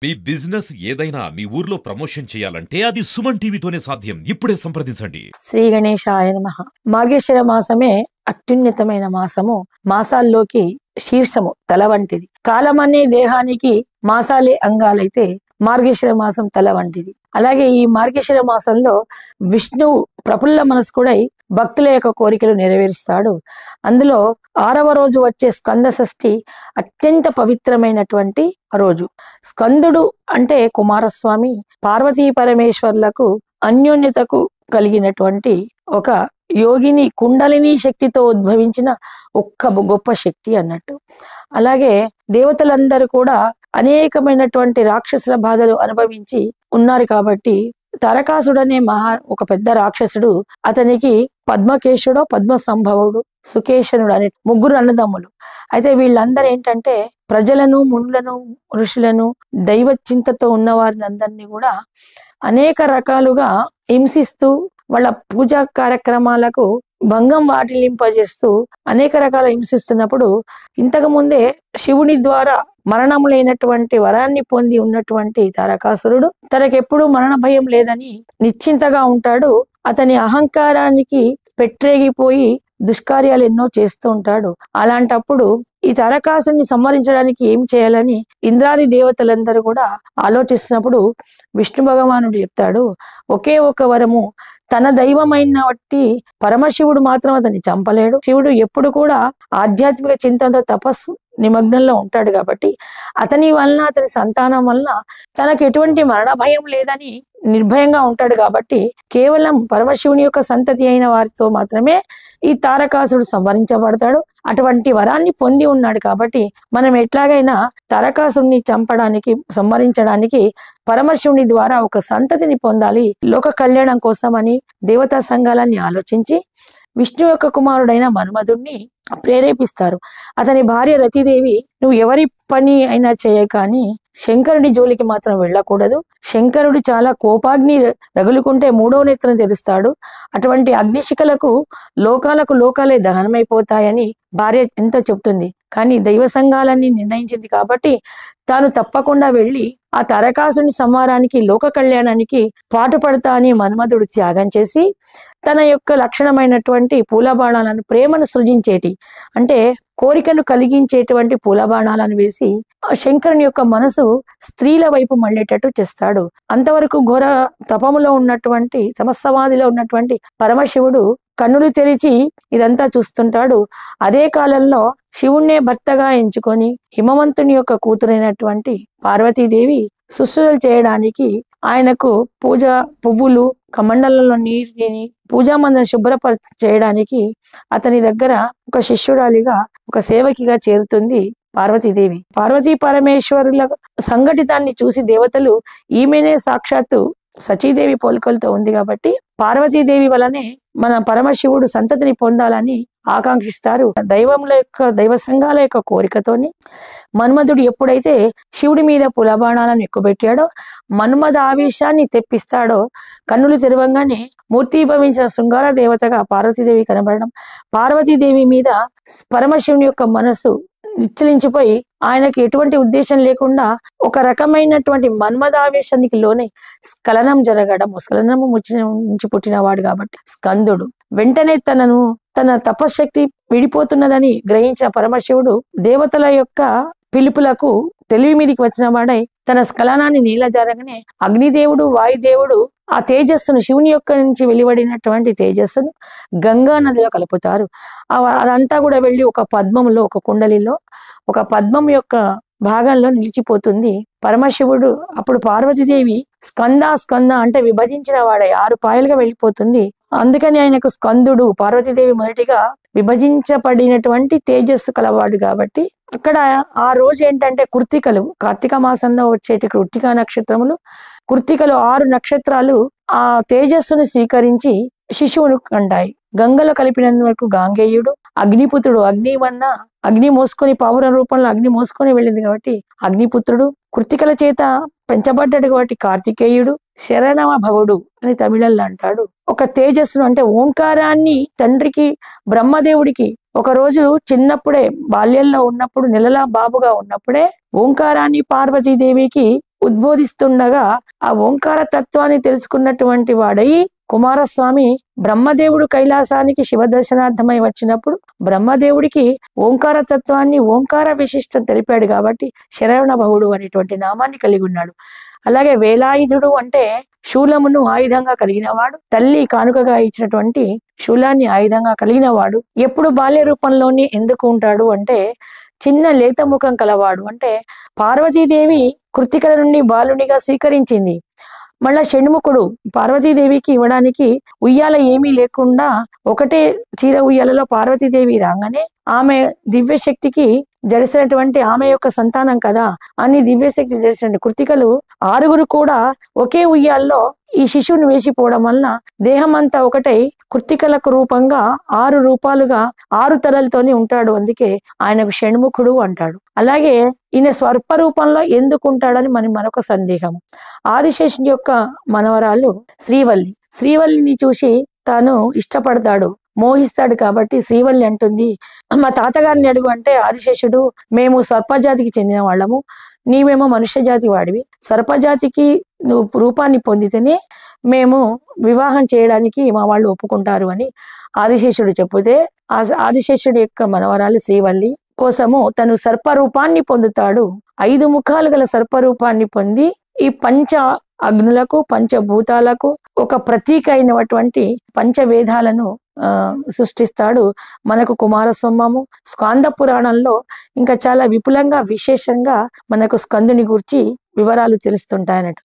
మీ business ఏదైనా మీ ఊర్లో promotion చేయాలంటే అది సుమన్ టీవీతోనే సాధ్యం. ఇప్పుడే సంప్రదించండి. శ్రీ గణేశాయ నమః. మార్గశిర మాసమే అత్యున్నతమైన మాసము. మాసాల్లోకి శీర్షము తల వంటిది. కాలం అనే దేహానికి మాసాలే అంగాలైతే మార్గశిర మాసం తల వంటిది. అలాగే ఈ మార్గశిర మాసంలో విష్ణువు ప్రఫుల్ల మనస్కుడై భక్తుల యొక్క కోరికలు నెరవేరుస్తాడు. అందులో 6వ రోజు వచ్చే స్కంద షష్ఠి అత్యంత పవిత్రమైనటువంటి రోజు. స్కందుడు అంటే కుమారస్వామి, పార్వతీ పరమేశ్వర్లకు అన్యోన్యతకు కలిగినటువంటి ఒక యోగిని కుండలిని శక్తితో ఉద్భవించిన ఒక్క గొప్ప శక్తి అన్నట్టు. అలాగే దేవతలందరూ కూడా అనేకమైనటువంటి రాక్షసుల బాధలు అనుభవించి ఉన్నారు కాబట్టి తారకాసుడనే ఒక పెద్ద రాక్షసుడు, అతనికి పద్మకేశుడు, పద్మ సంభవుడు, సుకేశనుడు అనే 3 అన్నదమ్ములు. అయితే వీళ్ళందరూ ఏంటంటే ప్రజలను, మునులను, ఋషులను, దైవ చింతతో ఉన్న వారిని అందరినీ కూడా అనేక రకాలుగా హింసిస్తూ వాళ్ళ పూజా కార్యక్రమాలకు భంగం వాటిల్లింపజేస్తూ అనేక రకాల హింసిస్తున్నప్పుడు ఇంతకు ముందే శివుని ద్వారా మరణం లేనటువంటి వరాన్ని పొంది ఉన్నటువంటి తారకాసురుడు తనకెప్పుడు మరణ భయం లేదని నిశ్చింతగా ఉంటాడు. అతని అహంకారానికి పెట్టేగిపోయి దుష్కార్యాలు ఎన్నో చేస్తూ ఉంటాడు. అలాంటప్పుడు ఈ తారకాసుని సంహరించడానికి ఏం చేయాలని ఇంద్రాది దేవతలందరూ కూడా ఆలోచిస్తున్నప్పుడు విష్ణు భగవానుడు చెప్తాడు, ఒకే ఒక వరము. తన దైవమైన బట్టి పరమశివుడు మాత్రం అతన్ని చంపలేడు. శివుడు ఎప్పుడు కూడా ఆధ్యాత్మిక చింతనతో తపస్సు నిమగ్నంలో ఉంటాడు కాబట్టి అతని వలన, అతని సంతానం వలన తనకు ఎటువంటి మరణ భయం లేదని నిర్భయంగా ఉంటాడు. కాబట్టి కేవలం పరమశివుని యొక్క సంతతి అయిన వారితో మాత్రమే ఈ తారకాసుడు సంహరించబడతాడు. అటువంటి వరాన్ని పొంది ఉన్నాడు కాబట్టి మనం ఎట్లాగైనా తారకాసుడిని చంపడానికి, సంహరించడానికి పరమశివుని ద్వారా ఒక సంతతిని పొందాలి, లోక కళ్యాణం కోసమని దేవతా సంఘాలన్నీ ఆలోచించి విష్ణు యొక్క కుమారుడైన మన్మధుడిని ప్రేరేపిస్తారు. అతని భార్య రతీదేవి, నువ్వు ఎవరి పని అయినా చేయ కానీ శంకరుడి జోలికి మాత్రం వెళ్ళకూడదు. శంకరుడు చాలా కోపాగ్ని రగులుకుంటే 3వ నేత్రం తెరుస్తాడు. అటువంటి అగ్నిశిఖలకు లోకాలే దహనమైపోతాయని భార్య ఎంతో చెప్తుంది. కానీ దైవ సంఘాలన్నీ నిర్ణయించింది కాబట్టి తాను తప్పకుండా వెళ్ళి ఆ తారకాసుని సంహారానికి, లోక కళ్యాణానికి పాటుపడతా అని మన్మధుడు త్యాగం చేసి తన యొక్క లక్షణమైనటువంటి పూలబాణాలను, ప్రేమను సృజించేటి అంటే కోరికను కలిగించేటువంటి పూలబాణాలను వేసి శంకరుని యొక్క మనసు స్త్రీల వైపు మళ్ళేటట్టు చేస్తాడు. అంతవరకు ఘోర తపములో ఉన్నటువంటి, తమస్సమాధిలో ఉన్నటువంటి పరమశివుడు కన్నులు తెరిచి ఇదంతా చూస్తుంటాడు. అదే కాలంలో శివుణ్ణే భర్తగా ఎంచుకొని హిమవంతుని యొక్క కూతురైనటువంటి పార్వతీదేవి శుశ్రూషలు చేయడానికి ఆయనకు పూజ పువ్వులు, కమండలంలో నీటిని, పూజా మందిరం చేయడానికి అతని దగ్గర ఒక శిష్యురాలిగా, ఒక సేవకిగా చేరుతుంది పార్వతీదేవి. పార్వతీ పరమేశ్వరుల సంఘటితాన్ని చూసి దేవతలు ఈమెనే సాక్షాత్తు సచీదేవి పోలికలతో ఉంది కాబట్టి పార్వతీదేవి వలనే మన పరమశివుడు సంతతిని పొందాలని ఆకాంక్షిస్తారు. దైవ సంఘాల యొక్క కోరికతోని మన్మధుడు ఎప్పుడైతే శివుడి మీద పులబాణాలను ఎక్కుపెట్టాడో, మన్మథ ఆవేశాన్ని తెప్పిస్తాడో, కన్నులు తెరవంగానే మూర్తిభవించిన శృంగార దేవతగా పార్వతీదేవి కనబడడం, పార్వతీదేవి మీద పరమశివుని యొక్క మనసు నిశ్చలించిపోయి ఆయనకి ఎటువంటి ఉద్దేశం లేకుండా ఒక రకమైనటువంటి మన్మథావేశానికి లోనే స్ఖలనం జరగడం. స్ఖలనము నుంచి పుట్టినవాడు కాబట్టి స్కందుడు వెంటనే తన తపశక్తి విడిపోతున్నదని గ్రహించిన పరమశివుడు దేవతల యొక్క పిలుపులకు తెలివి మీదికి వచ్చిన వాడై తన స్ఖలనాన్ని నీలజారగానే అగ్నిదేవుడు, వాయుదేవుడు ఆ తేజస్సును, శివుని యొక్క నుంచి వెలువడినటువంటి తేజస్సును గంగా నదిలో కలుపుతారు. అదంతా కూడా వెళ్ళి ఒక పద్మంలో, ఒక కుండలిలో ఒక పద్మం యొక్క భాగంలో నిలిచిపోతుంది. పరమశివుడు అప్పుడు పార్వతీదేవి స్కంద అంటే విభజించిన వాడై 6 పాయలుగా వెళ్ళిపోతుంది. అందుకని ఆయనకు స్కందుడు. పార్వతీదేవి మొదటిగా విభజించబడినటువంటి తేజస్సు కలవాడు కాబట్టి అక్కడ ఆ రోజు ఏంటంటే కృత్తికలు, కార్తీక మాసంలో వచ్చేటి కృత్తికా నక్షత్రములు, కృత్తికలు 6 నక్షత్రాలు ఆ తేజస్సును స్వీకరించి శిశువును కంటాయి. గంగలో కలిపినందుకు గాంగేయుడు, అగ్నిపుత్రుడు, అగ్ని మోసుకొని పావురం రూపంలో అగ్ని మోసుకొని వెళ్ళింది కాబట్టి అగ్నిపుత్రుడు, కృత్తికల చేత పెంచబడ్డాడు కాబట్టి కార్తికేయుడు, శరణమ భవుడు అని తమిళంలో అంటాడు. ఒక తేజస్సును అంటే ఓంకారాన్ని తండ్రికి బ్రహ్మదేవుడికి ఒకరోజు చిన్నప్పుడే బాల్యంలో ఉన్నప్పుడు, నెలలా బాబుగా ఉన్నప్పుడే ఓంకారాన్ని పార్వతీదేవికి ఉద్బోధిస్తుండగా ఆ ఓంకార తత్వాన్ని తెలుసుకున్నటువంటి వాడై కుమారస్వామి బ్రహ్మదేవుడు కైలాసానికి శివ దర్శనార్థమై వచ్చినప్పుడు బ్రహ్మదేవుడికి ఓంకార తత్వాన్ని ఓంకార విశిష్టం తెలిపాడు కాబట్టి శరవణ బహుడు అనేటువంటి నామాన్ని కలిగి ఉన్నాడు. అలాగే వేలాయుధుడు అంటే శూలమును ఆయుధంగా కలిగిన వాడు, తల్లి కానుకగా ఇచ్చినటువంటి శూలాన్ని ఆయుధంగా కలిగిన వాడు. ఎప్పుడు బాల్య రూపంలోనే ఎందుకు ఉంటాడు అంటే చిన్న లేత ముఖం కలవాడు. అంటే పార్వతీదేవి కృత్తికల నుండి బాలునిగా స్వీకరించింది. మళ్ళా షణ్ముఖుడు పార్వతీదేవికి ఇవ్వడానికి ఉయ్యాల ఏమీ లేకుండా ఒకటే చీర ఉయ్యాలలో పార్వతీదేవి రాగానే ఆమె దివ్యశక్తికి జడిసినటువంటి ఆమె యొక్క సంతానం కదా అని దివ్యశక్తి జడిసిన కృత్తికలు 6 కూడా ఒకే ఉయ్యాల్లో ఈ శిశువుని వేసిపోవడం వలన దేహం అంతా ఒకటై కృత్తికలకు రూపంగా 6 రూపాలుగా 6 తలలతోనే ఉంటాడు. అందుకే ఆయనకు షణ్ముఖుడు అంటాడు. అలాగే ఈయన స్వర్ప రూపంలో ఎందుకు ఉంటాడని మరొక సందేహం. ఆదిశేషుని యొక్క మనవరాలు శ్రీవల్లి. శ్రీవల్లిని చూసి తాను ఇష్టపడతాడు, మోహిస్తాడు. కాబట్టి శ్రీవల్లి అంటుంది, మా తాతగారిని అడుగు అంటే ఆదిశేషుడు, మేము సర్పజాతికి చెందిన వాళ్ళము, నీవేమో మనుష్య జాతి వాడివి, సర్పజాతికి నువ్వు రూపాన్ని పొందితేనే మేము వివాహం చేయడానికి మా వాళ్ళు ఒప్పుకుంటారు అని ఆదిశేషుడు చెప్తే ఆదిశేషుడి యొక్క మనవరాలు శ్రీవల్లి కోసము తను సర్పరూపాన్ని పొందుతాడు. 5 ముఖాలు గల సర్పరూపాన్ని పొంది ఈ పంచ అగ్నులకు పంచభూతాలకు ఒక ప్రతీక అయినటువంటి పంచవేదాలను సృష్టిస్తాడు. మనకు కుమారస్వామము స్కాంద పురాణంలో ఇంకా చాలా విపులంగా విశేషంగా మనకు స్కందుని గురించి వివరాలు తెలుస్తుంటాయన్నట్టు.